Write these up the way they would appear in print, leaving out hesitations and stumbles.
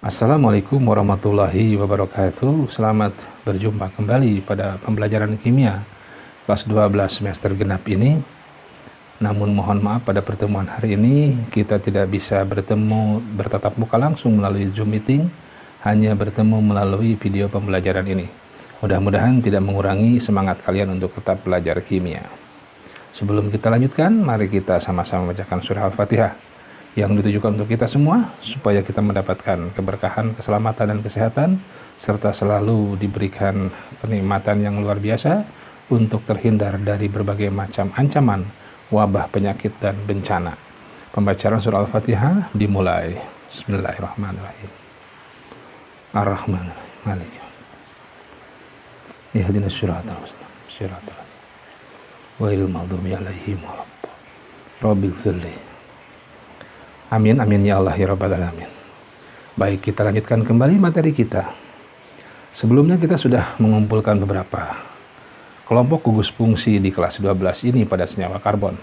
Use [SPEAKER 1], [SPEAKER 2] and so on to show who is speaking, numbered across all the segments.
[SPEAKER 1] Assalamualaikum warahmatullahi wabarakatuh. Selamat berjumpa kembali pada pembelajaran kimia kelas 12 semester genap ini. Namun mohon maaf, pada pertemuan hari ini kita tidak bisa bertatap muka langsung melalui Zoom meeting, hanya bertemu melalui video pembelajaran ini. Mudah-mudahan tidak mengurangi semangat kalian untuk tetap belajar kimia. Sebelum kita lanjutkan, mari kita sama-sama membacakan surah Al-Fatihah yang ditujukan untuk kita semua, supaya kita mendapatkan keberkahan, keselamatan, dan kesehatan, serta selalu diberikan kenikmatan yang luar biasa untuk terhindar dari berbagai macam ancaman, wabah, penyakit, dan bencana. Pembacaan surah Al-Fatihah dimulai. Bismillahirrahmanirrahim. Ar-Rahmanirrahim. Malik. Ihdinas siratal mustaqim. Siratal ghairil maghdubi 'alaihim waladdallin. Rabbil ighfirli. Amin, amin ya Allah ya Rabbal alamin. Baik, kita lanjutkan kembali materi kita. Sebelumnya kita sudah mengumpulkan beberapa kelompok gugus fungsi di kelas 12 ini pada senyawa karbon,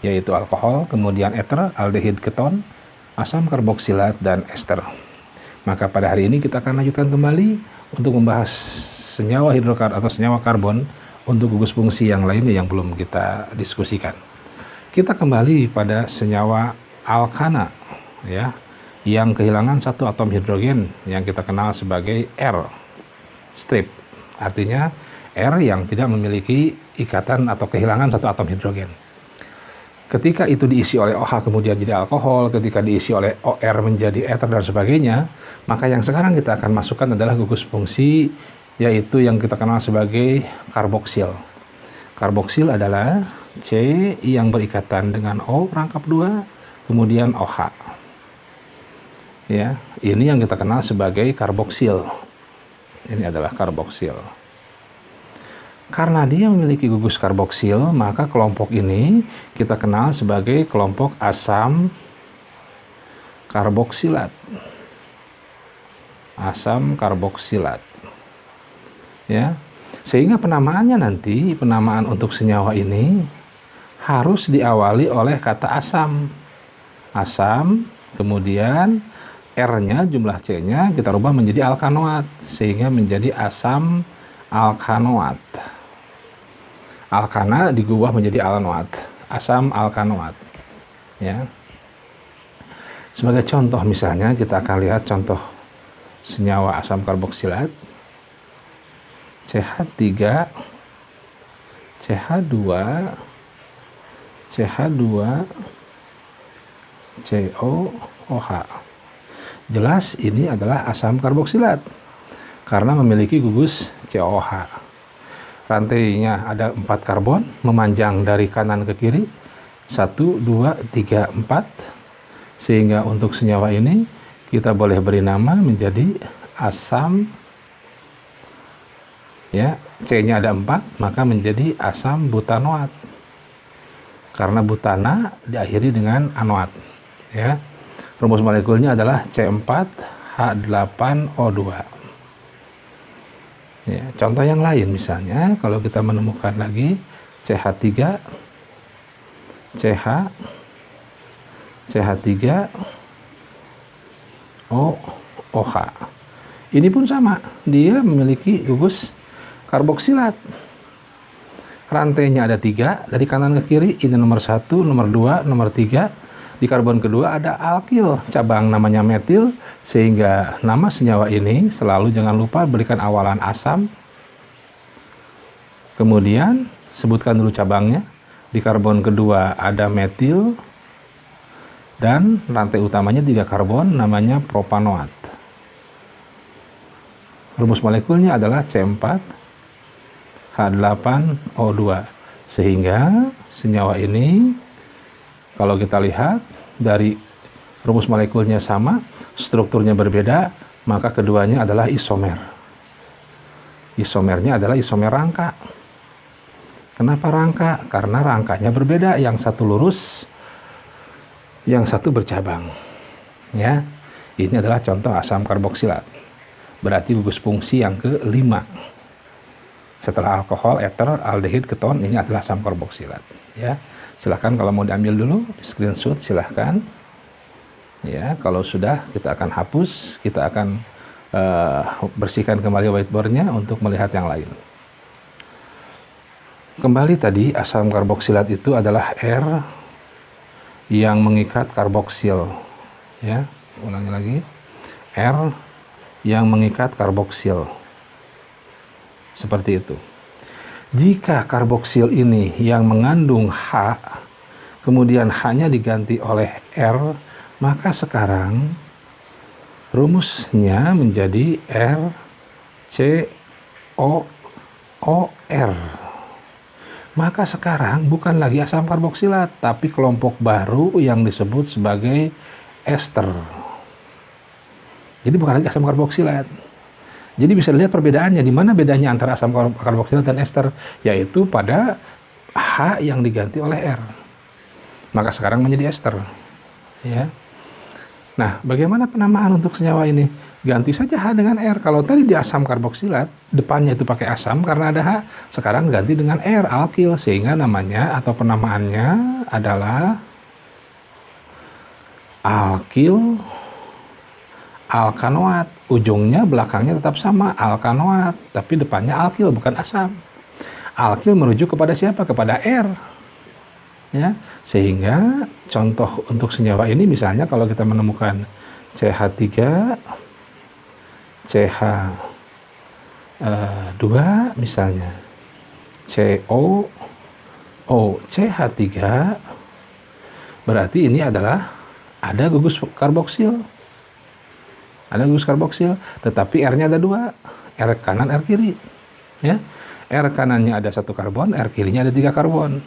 [SPEAKER 1] yaitu alkohol, kemudian eter, aldehid keton, asam karboksilat, dan ester. Maka pada hari ini kita akan lanjutkan kembali untuk membahas senyawa hidrokarbon atau senyawa karbon untuk gugus fungsi yang lainnya yang belum kita diskusikan. Kita kembali pada senyawa alkana, ya, yang kehilangan satu atom hidrogen yang kita kenal sebagai R strip. Artinya R yang tidak memiliki ikatan atau kehilangan satu atom hidrogen. Ketika itu diisi oleh OH kemudian jadi alkohol, ketika diisi oleh OR menjadi ether dan sebagainya, maka yang sekarang kita akan masukkan adalah gugus fungsi, yaitu yang kita kenal sebagai karboksil. Karboksil adalah C yang berikatan dengan O rangkap 2, kemudian OH. Ya, ini yang kita kenal sebagai karboksil. Ini adalah karboksil. Karena dia memiliki gugus karboksil, maka kelompok ini kita kenal sebagai kelompok asam karboksilat. Asam karboksilat. Ya. Sehingga penamaannya nanti, penamaan untuk senyawa ini harus diawali oleh kata asam. Asam, kemudian R-nya, jumlah C-nya kita rubah menjadi alkanoat, sehingga menjadi asam alkanoat. Alkana digubah menjadi alanoat, asam alkanoat. Ya. Sebagai contoh misalnya kita akan lihat contoh senyawa asam karboksilat. CH3, CH2, CH2, COOH. Jelas ini adalah asam karboksilat karena memiliki gugus COOH. Rantainya ada 4 karbon memanjang dari kanan ke kiri, 1, 2, 3, 4, sehingga untuk senyawa ini kita boleh beri nama menjadi asam, ya, C-nya ada 4, maka menjadi asam butanoat karena butana diakhiri dengan anoat. Ya, rumus molekulnya adalah C4H8O2. Ya, contoh yang lain misalnya kalau kita menemukan lagi CH3, CH3OH. Ini pun sama, dia memiliki gugus karboksilat. Rantainya ada 3 dari kanan ke kiri, ini nomor 1, nomor 2, nomor 3. Di karbon kedua ada alkil, cabang namanya metil, sehingga nama senyawa ini selalu jangan lupa berikan awalan asam. Kemudian sebutkan dulu cabangnya. Di karbon kedua ada metil, dan rantai utamanya 3 karbon namanya propanoat. Rumus molekulnya adalah C4H8O2, sehingga senyawa ini kalau kita lihat dari rumus molekulnya sama, strukturnya berbeda, maka keduanya adalah isomer. Isomernya adalah isomer rangka. Kenapa rangka? Karena rangkanya berbeda, yang satu lurus, yang satu bercabang. Ya, ini adalah contoh asam karboksilat. Berarti gugus fungsi yang ke-5. Setelah alkohol, eter, aldehid, keton, ini adalah asam karboksilat. Ya, silahkan kalau mau diambil dulu, di screenshot silahkan. Ya, kalau sudah kita akan hapus, kita akan bersihkan kembali whiteboardnya untuk melihat yang lain. Kembali tadi, asam karboksilat itu adalah R yang mengikat karboksil. Ya, ulangi lagi. R yang mengikat karboksil. Seperti itu. Jika karboksil ini yang mengandung H, kemudian H-nya diganti oleh R, maka sekarang rumusnya menjadi RCOOR. Maka sekarang bukan lagi asam karboksilat, tapi kelompok baru yang disebut sebagai ester. Jadi bukan lagi asam karboksilat. Jadi bisa dilihat perbedaannya. Di mana bedanya antara asam karboksilat dan ester? Yaitu pada H yang diganti oleh R. Maka sekarang menjadi ester. Ya. Nah, bagaimana penamaan untuk senyawa ini? Ganti saja H dengan R. Kalau tadi di asam karboksilat, depannya itu pakai asam karena ada H. Sekarang ganti dengan R, alkil. Sehingga namanya atau penamaannya adalah alkil alkanoat. Ujungnya belakangnya tetap sama, alkanoat. Tapi depannya alkil, bukan asam. Alkil merujuk kepada siapa? Kepada R. Ya, sehingga contoh untuk senyawa ini misalnya kalau kita menemukan CH3 CH2 misalnya COOCH3, berarti ini adalah ada gugus karboksil, tetapi R-nya ada 2, R kanan R kiri. Ya, R kanannya ada 1 karbon, R kirinya ada 3 karbon.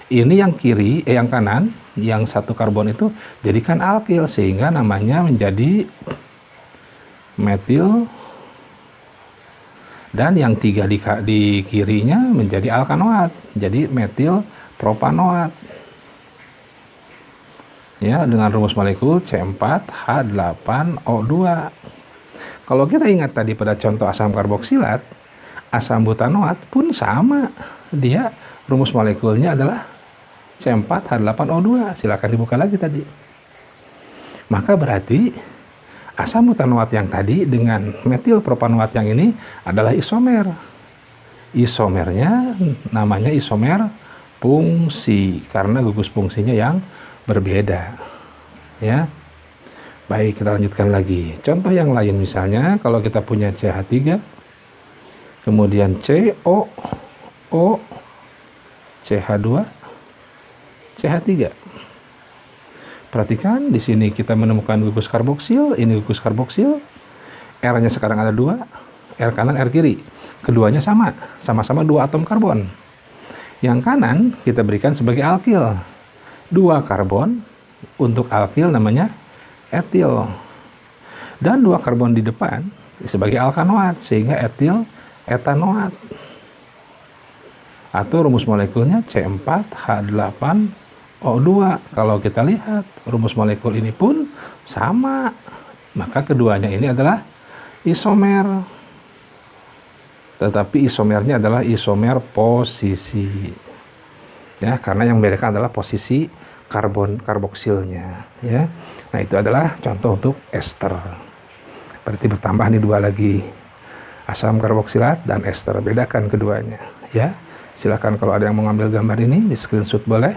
[SPEAKER 1] Ini yang kiri, yang kanan, yang 1 karbon itu jadikan alkil sehingga namanya menjadi metil, dan yang 3 di kirinya menjadi alkanoat, jadi metil propanoat. Ya, dengan rumus molekul C4H8O2. Kalau kita ingat tadi pada contoh asam karboksilat, asam butanoat pun sama. Dia rumus molekulnya adalah C4H8O2. Silakan dibuka lagi tadi. Maka berarti asam butanoat yang tadi dengan metil propanoat yang ini adalah isomer. Isomernya namanya isomer fungsi karena gugus fungsinya yang berbeda. Ya. Baik, kita lanjutkan lagi. Contoh yang lain misalnya kalau kita punya CH3 kemudian COO CH2 CH3. Perhatikan di sini kita menemukan gugus karboksil, ini gugus karboksil. R-nya sekarang ada 2, R kanan R kiri. Keduanya sama-sama 2 atom karbon. Yang kanan kita berikan sebagai alkil. 2 karbon untuk alkil namanya etil. Dan 2 karbon di depan sebagai alkanoat sehingga etil etanoat. Atau rumus molekulnya C4H8O2. Kalau kita lihat rumus molekul ini pun sama, maka keduanya ini adalah isomer, tetapi isomernya adalah isomer posisi, ya, karena yang membedakan adalah posisi karboksilnya, ya. Nah, itu adalah contoh untuk ester. Berarti bertambah nih 2 lagi, asam karboksilat dan ester. Bedakan keduanya, ya. Silakan kalau ada yang mau ngambil gambar ini di screenshot boleh.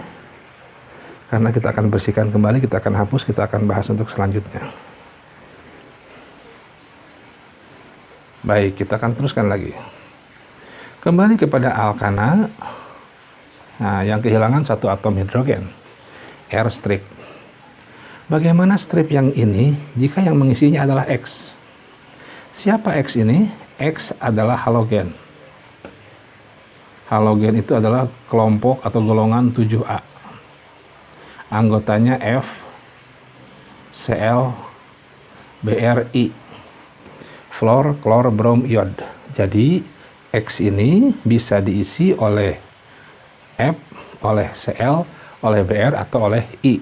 [SPEAKER 1] Karena kita akan bersihkan kembali, kita akan hapus, kita akan bahas untuk selanjutnya. Baik, kita akan teruskan lagi. Kembali kepada alkana. Nah, yang kehilangan 1 atom hidrogen, R strip. Bagaimana strip yang ini jika yang mengisinya adalah X? Siapa X ini? X adalah halogen. Halogen itu adalah kelompok atau golongan 7A. Anggotanya F, Cl, Bri, fluor, klor, brom, iod. Jadi X ini bisa diisi oleh F, oleh Cl, oleh Br, atau oleh I.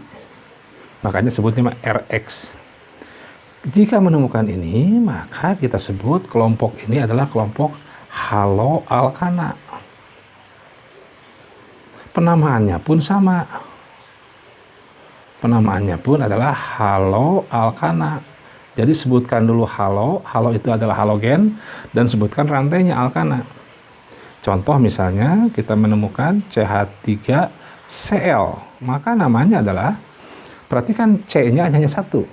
[SPEAKER 1] Makanya sebutnya Rx. Jika menemukan ini, maka kita sebut kelompok ini adalah kelompok haloalkana. Penamaannya pun sama. Penamaannya pun adalah haloalkana. Jadi sebutkan dulu halo itu adalah halogen, dan sebutkan rantainya alkana. Contoh misalnya kita menemukan CH3Cl, maka namanya adalah, perhatikan C-nya hanya satu.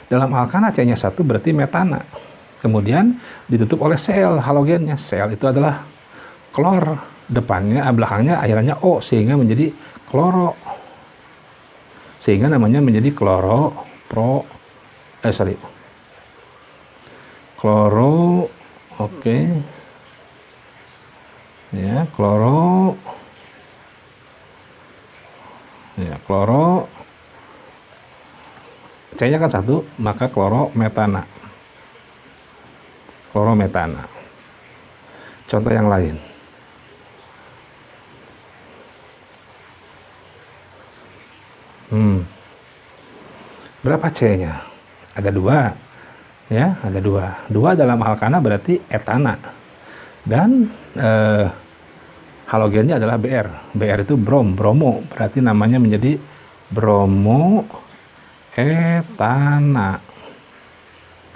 [SPEAKER 1] Dalam alkana C-nya satu berarti metana. Kemudian ditutup oleh Cl, halogennya. Cl itu adalah klor, belakangnya akhirannya O, sehingga menjadi kloro. Sehingga namanya menjadi kloro oke. Ya, kloro C-nya kan satu, maka klorometana. Contoh yang lain. Berapa C-nya? Ada dua. Ya, ada dua. Dua dalam alkana berarti etana. Dan halogennya adalah Br. Br itu bromo. Berarti namanya menjadi bromoetana.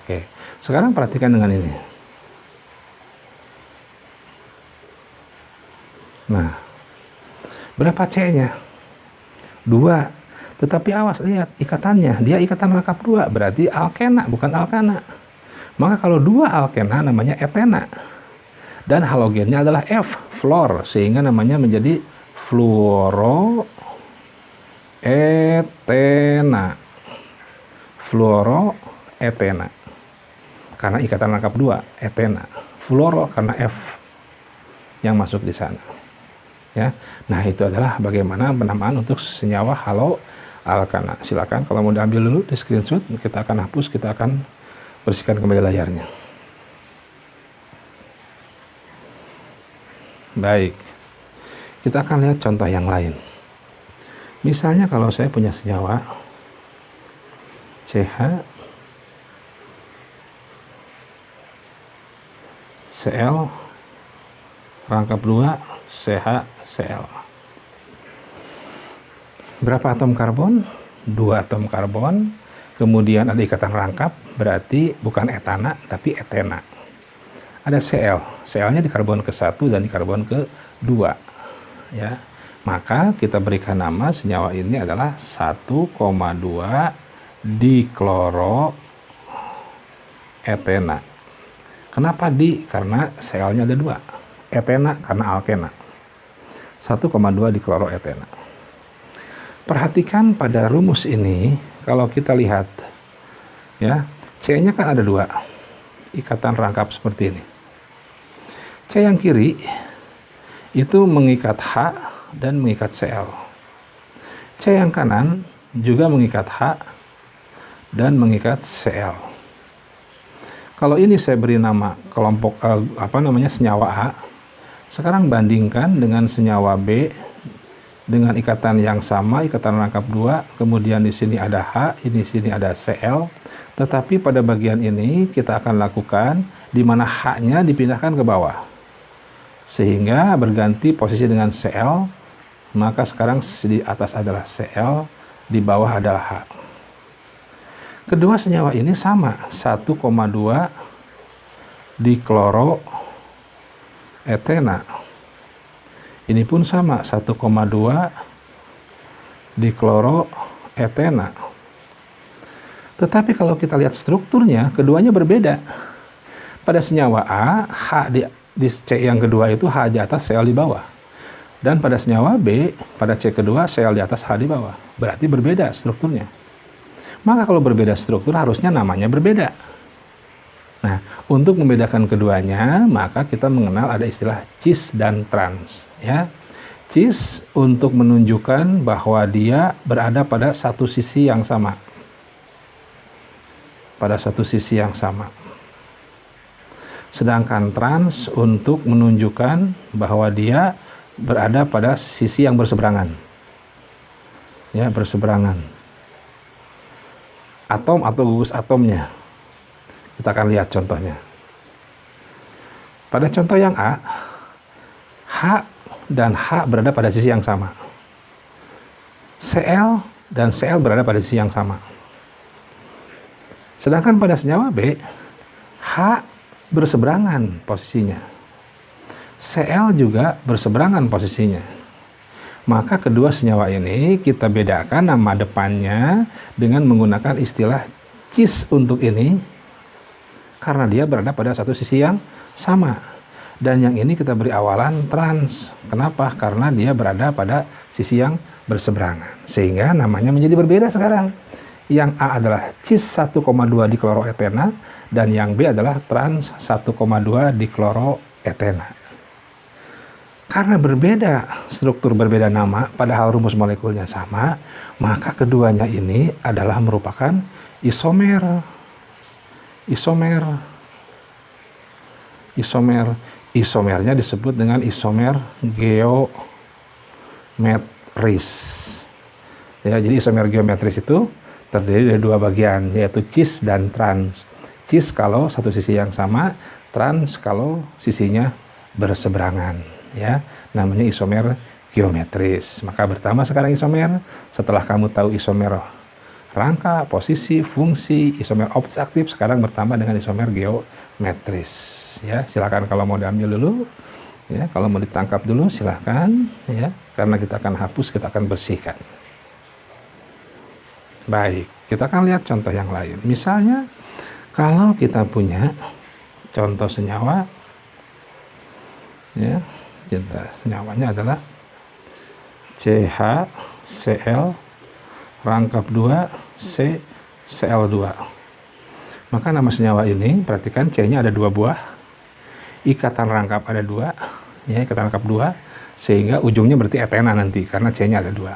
[SPEAKER 1] Oke. Sekarang perhatikan dengan ini. Nah, berapa C-nya? 2. Tetapi awas, lihat ikatannya, dia ikatan rangkap 2, berarti alkena bukan alkana. Maka kalau 2 alkena namanya etena. Dan halogennya adalah F, fluor, sehingga namanya menjadi fluoroetena. Karena ikatan rangkap 2, etena. Fluoro karena F yang masuk di sana. Ya. Nah, itu adalah bagaimana penamaan untuk senyawa haloalkana. Silakan kalau mau diambil dulu di screenshot, kita akan hapus, kita akan bersihkan kembali layarnya. Baik, kita akan lihat contoh yang lain. Misalnya kalau saya punya senyawa CHCl rangkap 2 CHCl. Berapa atom karbon? 2 atom karbon. Kemudian ada ikatan rangkap, berarti bukan etana tapi etena. Ada Cl, Cl-nya di karbon ke-1 dan di karbon ke-2. Ya. Maka kita berikan nama senyawa ini adalah 1,2 dikloroetena. Kenapa di? Karena Cl-nya ada 2. Etena karena alkena. 1,2 dikloroetena. Perhatikan pada rumus ini, kalau kita lihat ya, C-nya kan ada 2. Ikatan rangkap seperti ini. C yang kiri itu mengikat H dan mengikat Cl. C yang kanan juga mengikat H dan mengikat Cl. Kalau ini saya beri nama kelompok senyawa A. Sekarang bandingkan dengan senyawa B dengan ikatan yang sama, ikatan rangkap 2. Kemudian di sini ada H, di sini ada Cl. Tetapi pada bagian ini kita akan lakukan di mana H-nya dipindahkan ke bawah. Sehingga berganti posisi dengan Cl, maka sekarang di atas adalah Cl, di bawah adalah H. Kedua senyawa ini sama, 1,2 dikloroetena. Ini pun sama, 1,2 dikloroetena. Tetapi kalau kita lihat strukturnya, keduanya berbeda. Pada senyawa A, H di C yang kedua itu H di atas, Cl di bawah. Dan pada senyawa B, pada C kedua, Cl di atas, H di bawah. Berarti berbeda strukturnya. Maka kalau berbeda struktur, harusnya namanya berbeda. Nah, untuk membedakan keduanya, maka kita mengenal ada istilah cis dan trans. Ya. Cis untuk menunjukkan bahwa dia berada pada satu sisi yang sama. Sedangkan trans untuk menunjukkan bahwa dia berada pada sisi yang berseberangan. Ya, berseberangan. Atom atau gugus atomnya. Kita akan lihat contohnya. Pada contoh yang A, H dan H berada pada sisi yang sama. Cl dan Cl berada pada sisi yang sama. Sedangkan pada senyawa B, H berseberangan posisinya. Cl juga berseberangan posisinya. Maka kedua senyawa ini kita bedakan nama depannya dengan menggunakan istilah cis untuk ini, karena dia berada pada satu sisi yang sama. Dan yang ini kita beri awalan trans. Kenapa? Karena dia berada pada sisi yang berseberangan. Sehingga namanya menjadi berbeda sekarang. Yang A adalah cis 1,2 dikloroetena dan yang B adalah trans 1,2 dikloroetena. Karena berbeda struktur, berbeda nama, padahal rumus molekulnya sama, maka keduanya ini adalah merupakan isomer. Isomernya disebut dengan isomer geometris. Ya, jadi isomer geometris itu terdiri dari dua bagian, yaitu cis dan trans. Cis kalau satu sisi yang sama, trans kalau sisinya berseberangan. Ya, namanya isomer geometris. Maka bertambah sekarang isomer. Setelah kamu tahu isomer rangka, posisi, fungsi, isomer aktif, sekarang bertambah dengan isomer geometris. Ya, silakan kalau mau diambil dulu, ya, kalau mau ditangkap dulu silakan, ya, karena kita akan hapus, kita akan bersihkan. Baik, kita akan lihat contoh yang lain. Misalnya kalau kita punya contoh senyawa, ya, senyawanya adalah CHCl rangkap 2 CCl2. Maka nama senyawa ini, perhatikan C-nya ada 2 buah, ikatan rangkap ada 2, ya, ikatan rangkap 2, sehingga ujungnya berarti etena nanti karena C-nya ada 2.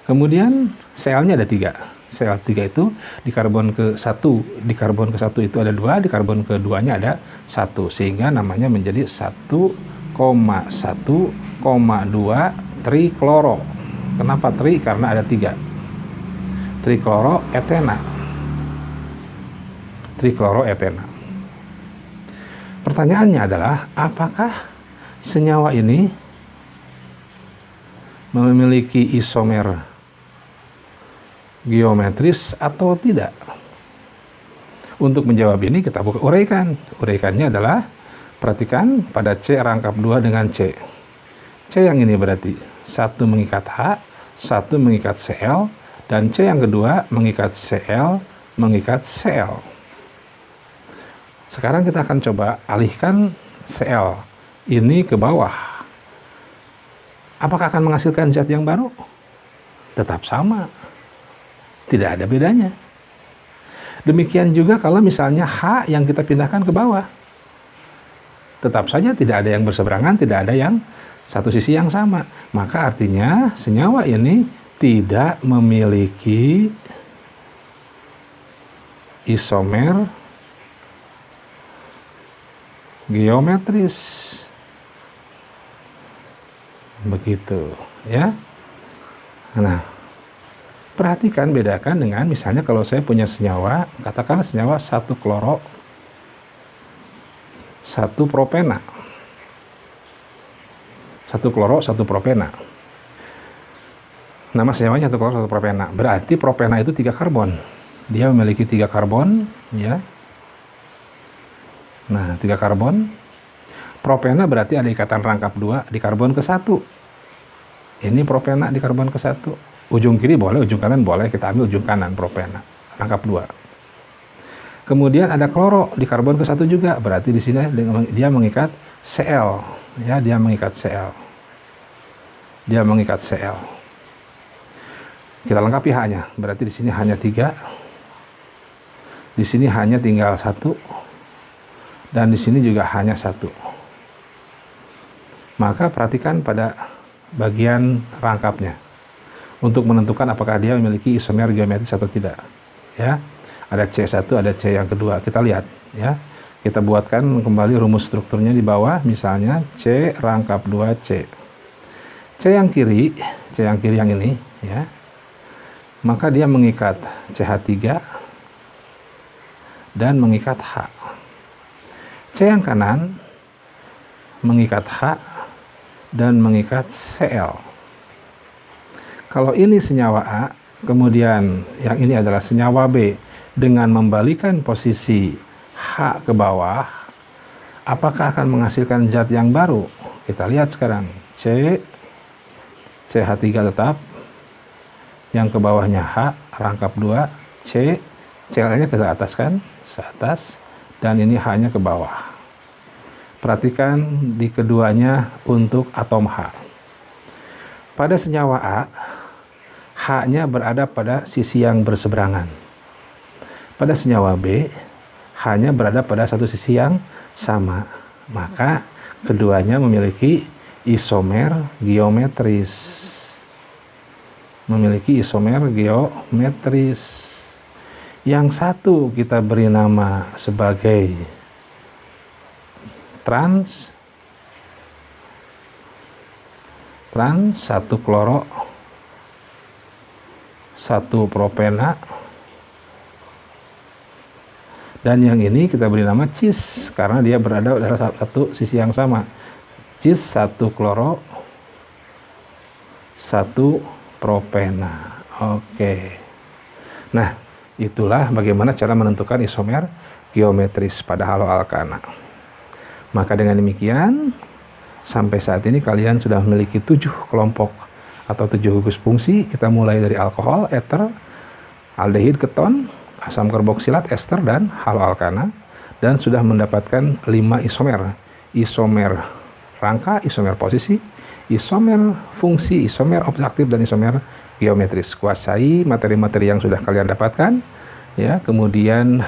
[SPEAKER 1] Kemudian Cl-nya ada 3. Cl3 itu di karbon ke-1, di karbon ke-1 itu ada 2, di karbon ke-2-nya ada 1, sehingga namanya menjadi 1,1,2 trikloro. Kenapa tri? Karena ada 3. Trikloroetena. Pertanyaannya adalah, apakah senyawa ini memiliki isomer geometris atau tidak? Untuk menjawab ini kita buka uraikan. Uraikannya adalah, perhatikan pada C rangkap 2 dengan C. C yang ini berarti 1 mengikat H, 1 mengikat Cl, dan C yang kedua mengikat Cl, mengikat Cl. Sekarang kita akan coba alihkan Cl ini ke bawah. Apakah akan menghasilkan zat yang baru? Tetap sama. Tidak ada bedanya. Demikian juga kalau misalnya H yang kita pindahkan ke bawah. Tetap saja tidak ada yang berseberangan, tidak ada yang satu sisi yang sama. Maka artinya senyawa ini tidak memiliki isomer geometris. Begitu, ya. Nah, perhatikan, bedakan dengan misalnya kalau saya punya senyawa, katakanlah senyawa 1 kloro 1 propena. 1 kloro 1 propena. Nama senyawanya 1 kloro 1 propena. Berarti propena itu 3 karbon. Dia memiliki 3 karbon, ya. Nah, 3 karbon. Propena berarti ada ikatan rangkap 2 di karbon ke-1. Ini propena di karbon ke-1. Ujung kiri boleh, ujung kanan boleh. Kita ambil ujung kanan propena, rangkap 2. Kemudian ada kloro di karbon ke-1 juga. Berarti di sini dia mengikat Cl, ya, dia mengikat Cl. Dia mengikat Cl. Kita lengkapi H-nya. Berarti di sini hanya 3. Di sini hanya tinggal 1. Dan di sini juga hanya 1. Maka perhatikan pada bagian rangkapnya untuk menentukan apakah dia memiliki isomer geometris atau tidak, ya. Ada C1, ada C yang kedua. Kita lihat, ya. Kita buatkan kembali rumus strukturnya di bawah, misalnya C rangkap 2C. C yang kiri yang ini, ya. Maka dia mengikat CH3 dan mengikat H. C yang kanan mengikat H dan mengikat Cl. Kalau ini senyawa A, Kemudian yang ini adalah senyawa B. Dengan membalikan posisi H ke bawah, apakah akan menghasilkan zat yang baru? Kita lihat sekarang. CH3 tetap. Yang ke bawahnya H, rangkap 2. Cl-nya ke atas kan? Ke atas. Dan ini H-nya ke bawah. Perhatikan di keduanya untuk atom H. Pada senyawa A, H-nya berada pada sisi yang berseberangan. Pada senyawa B, H-nya berada pada satu sisi yang sama. Maka keduanya memiliki isomer geometris. Yang satu kita beri nama sebagai trans, satu kloro, satu propena. Dan yang ini kita beri nama cis karena dia berada pada satu sisi yang sama. Cis satu kloro, satu propena. Oke. Nah, itulah bagaimana cara menentukan isomer geometris pada haloalkana. Maka dengan demikian, sampai saat ini kalian sudah memiliki 7 kelompok atau 7 gugus fungsi. Kita mulai dari alkohol, eter, aldehid, keton, asam karboksilat, ester, dan haloalkana, dan sudah mendapatkan 5 isomer. Isomer rangka, isomer posisi, isomer fungsi, isomer objektif, dan isomer geometris. Kuasai materi-materi yang sudah kalian dapatkan, ya. Kemudian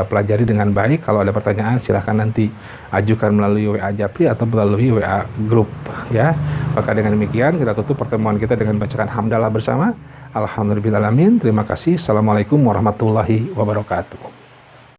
[SPEAKER 1] pelajari dengan baik. Kalau ada pertanyaan silahkan nanti ajukan melalui WA Japri atau melalui WA grup, ya. Maka dengan demikian kita tutup pertemuan kita dengan bacaan hamdalah bersama. Alhamdulillahirabbil alamin. Terima kasih. Assalamualaikum warahmatullahi wabarakatuh.